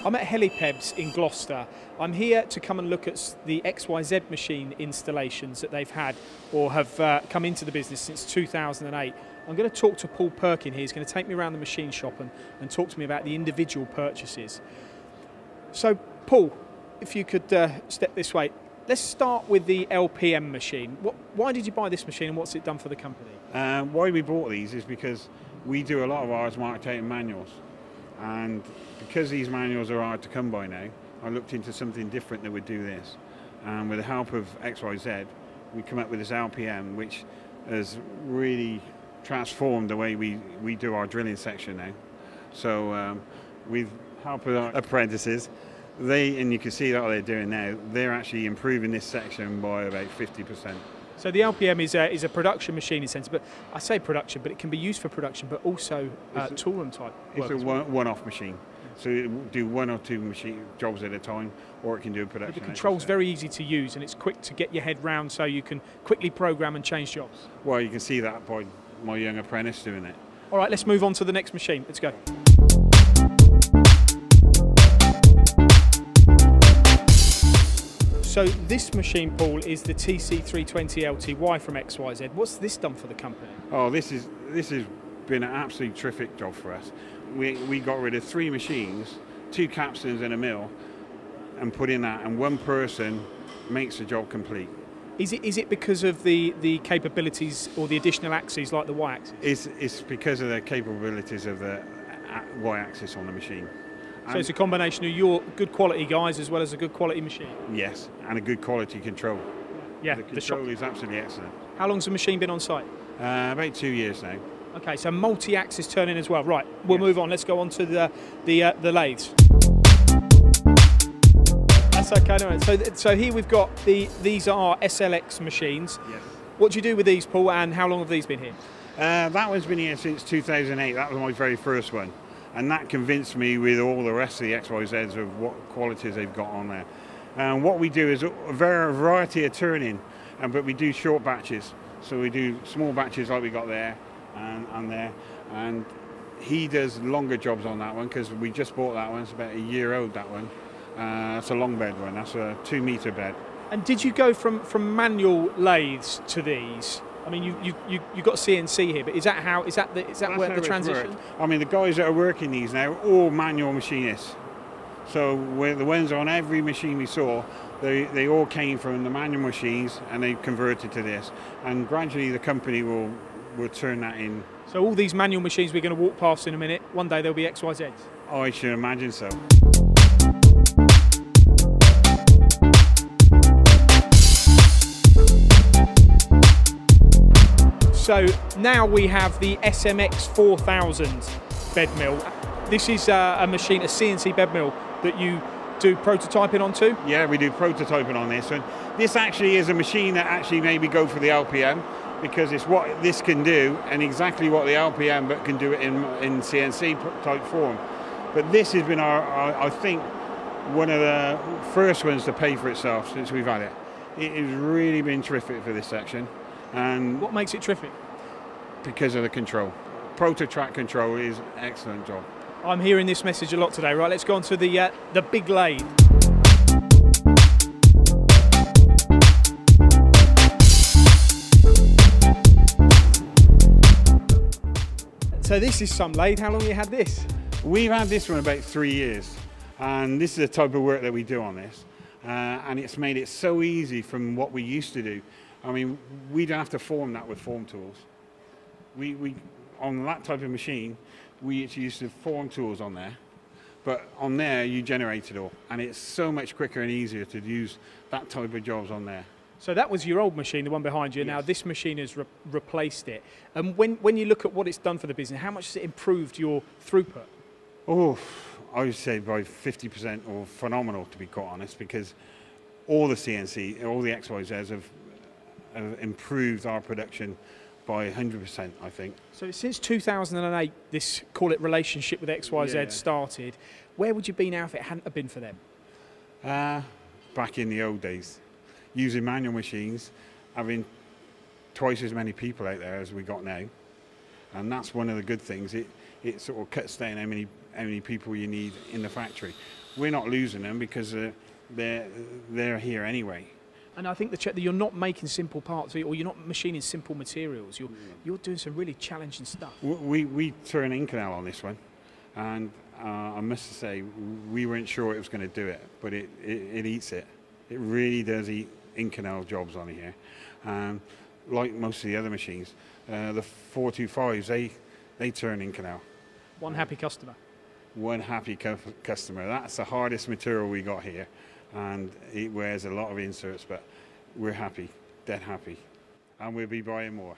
I'm at Helipebs in Gloucester. I'm here to come and look at the XYZ machine installations that they've had or have come into the business since 2008. I'm going to talk to Paul Perkin here. He's going to take me around the machine shop and talk to me about the individual purchases. So, Paul, if you could step this way. Let's start with the LPM machine. Why did you buy this machine and what's it done for the company? Why we bought these is because we do a lot of ours marketing manuals. And because these manuals are hard to come by now, I looked into something different that would do this. And with the help of XYZ, we come up with this LPM, which has really transformed the way we do our drilling section now. So with help of our apprentices, and you can see that what they're doing now, they're actually improving this section by about 50%. So the LPM is a production machine in a sense, but I say production, but it can be used for production, but also tool room type work. It's a one-off machine, so it will do one or two machine jobs at a time, or it can do a production. But the control's very easy to use, and it's quick to get your head round, so you can quickly program and change jobs. Well, you can see that by my young apprentice doing it. All right, let's move on to the next machine. Let's go. So this machine, Paul, is the TC320 LTY from XYZ. What's this done for the company? Oh, this has been an absolutely terrific job for us. We got rid of 3 machines, 2 capstans and a mill, and put in that, and one person makes the job complete. Is it because of the capabilities or the additional axes like the Y-axis? It's because of the capabilities of the Y-axis on the machine. So it's a combination of your good quality guys as well as a good quality machine? Yes, and a good quality control. Yeah, the control is absolutely excellent. How long's the machine been on site? About 2 years now. Okay, so multi-axis turning as well. Right, we'll move on. Let's go on to the lathes. That's okay. No, so here we've got these are SLX machines. Yes. What do you do with these, Paul, and how long have these been here? That one's been here since 2008. That was my very first one. And that convinced me with all the rest of the XYZs of what qualities they've got on there. And what we do is a variety of turning, but we do short batches. So we do small batches like we got there and there. And he does longer jobs on that one because we just bought that one. It's about a year old, that one. That's a long bed one. That's a 2-meter bed. And did you go from manual lathes to these? I mean, you've got CNC here, but is that where the transition? I mean, the guys that are working these now are all manual machinists. So the ones on every machine we saw, they all came from the manual machines and they converted to this. And gradually the company will turn that in. So all these manual machines we're going to walk past in a minute, one day they'll be XYZs? Oh, I should imagine so. So now we have the SMX 4000 bed mill. This is a machine, a CNC bed mill that you do prototyping on too? Yeah, we do prototyping on this. And this actually is a machine that actually maybe go for the LPM because it's what this can do and exactly what the LPM but can do it in CNC type form. But this has been I think, one of the first ones to pay for itself since we've had it. It has really been terrific for this section. And what makes it terrific? Because of the control. Proto-track control is an excellent job. I'm hearing this message a lot today. Right, let's go on to the big lathe. So this is some lathe. How long have you had this? We've had this one about 3 years. And this is the type of work that we do on this. And it's made it so easy from what we used to do. I mean, we don't have to form that with form tools. We on that type of machine, we actually used to form tools on there, but on there you generate it all, and it's so much quicker and easier to use that type of jobs on there. So that was your old machine, the one behind you. Yes. Now this machine has replaced it. And when you look at what it's done for the business, how much has it improved your throughput? Oh, I would say by 50% or phenomenal, to be quite honest, because all the CNC, all the XYZs have improved our production by 100%, I think. So since 2008, this, call it relationship with XYZ started. Where would you be now if it hadn't have been for them? Back in the old days, using manual machines, having twice as many people out there as we got now. And that's one of the good things. It sort of cuts down how many people you need in the factory. we're not losing them because they're here anyway. And I think that you're not making simple parts, or you're not machining simple materials. You're doing some really challenging stuff. We turn Inconel on this one, and I must say we weren't sure it was going to do it, but it eats it. It really does eat Inconel jobs on here. Like most of the other machines, the 425s, they turn Inconel. One happy customer. One happy customer. That's the hardest material we got here, and it wears a lot of inserts, but we're happy, dead happy, and we'll be buying more.